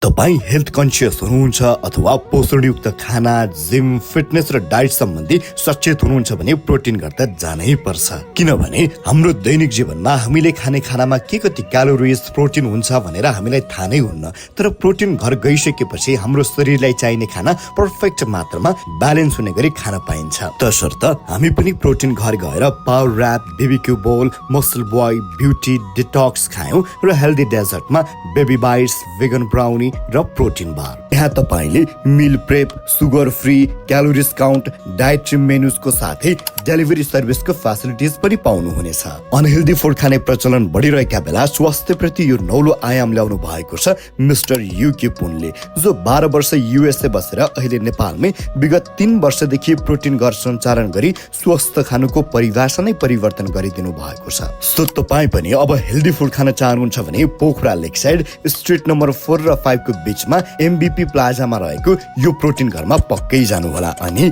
तपाईँ health conscious हुनुहुन्छ अथवा पोषणयुक्त खाना, जिम, फिटनेस र डाइट सम्बन्धी सचेत हुनुहुन्छ भने प्रोटिन घर त जानै पर्छ। किनभने हाम्रो दैनिक जीवनमा हामीले खाने खानामा के कति क्यालोरिज, प्रोटिन हुन्छ भनेर हामीलाई थाहा नै हुन्न। तर प्रोटिन घर गइसकेपछि हाम्रो शरीरलाई चाहिने खाना पर्फेक्ट मात्रामा ब्यालेन्स हुने गरी खान पाइन्छ। तसर्थ हामी पनि प्रोटिन घर गएर power wrap, barbecue bowl, muscle boy, beauty detox खायौं र हेल्दी डेजर्टमा बेबी बाइट्स, भेगन ब्राउनी र प्रोटिन बार। यहाँ तपाईले meal prep, sugar free, calories count, dietary मेनुजको साथै डेलिभरी सर्भिसको फेसिलिटिज पनि पाउनुहुनेछ। अनहेल्दी फुड खाने प्रचलन बढिरहेका बेला स्वास्थ्यप्रति यो नौलो आयाम ल्याउनु भएको छ मिस्टर युके पुनले, जो 12 वर्ष युएसए बसेर अहिले नेपालमै विगत 3 वर्षदेखि प्रोटिन घर सञ्चालन गरी स्वस्थ खानुको परिभाषा नै परिवर्तन गरिदिनु भएको छ। सो तपाईँ पनि अब हेल्दी फुड खान चाहनुहुन्छ भने पोखरा लेकसाइड स्ट्रिट नम्बर 4 र 5 को बीचमा एमबीपी प्लाजामा रहेको यो प्रोटिन घरमा पक्कै जानु होला। अनि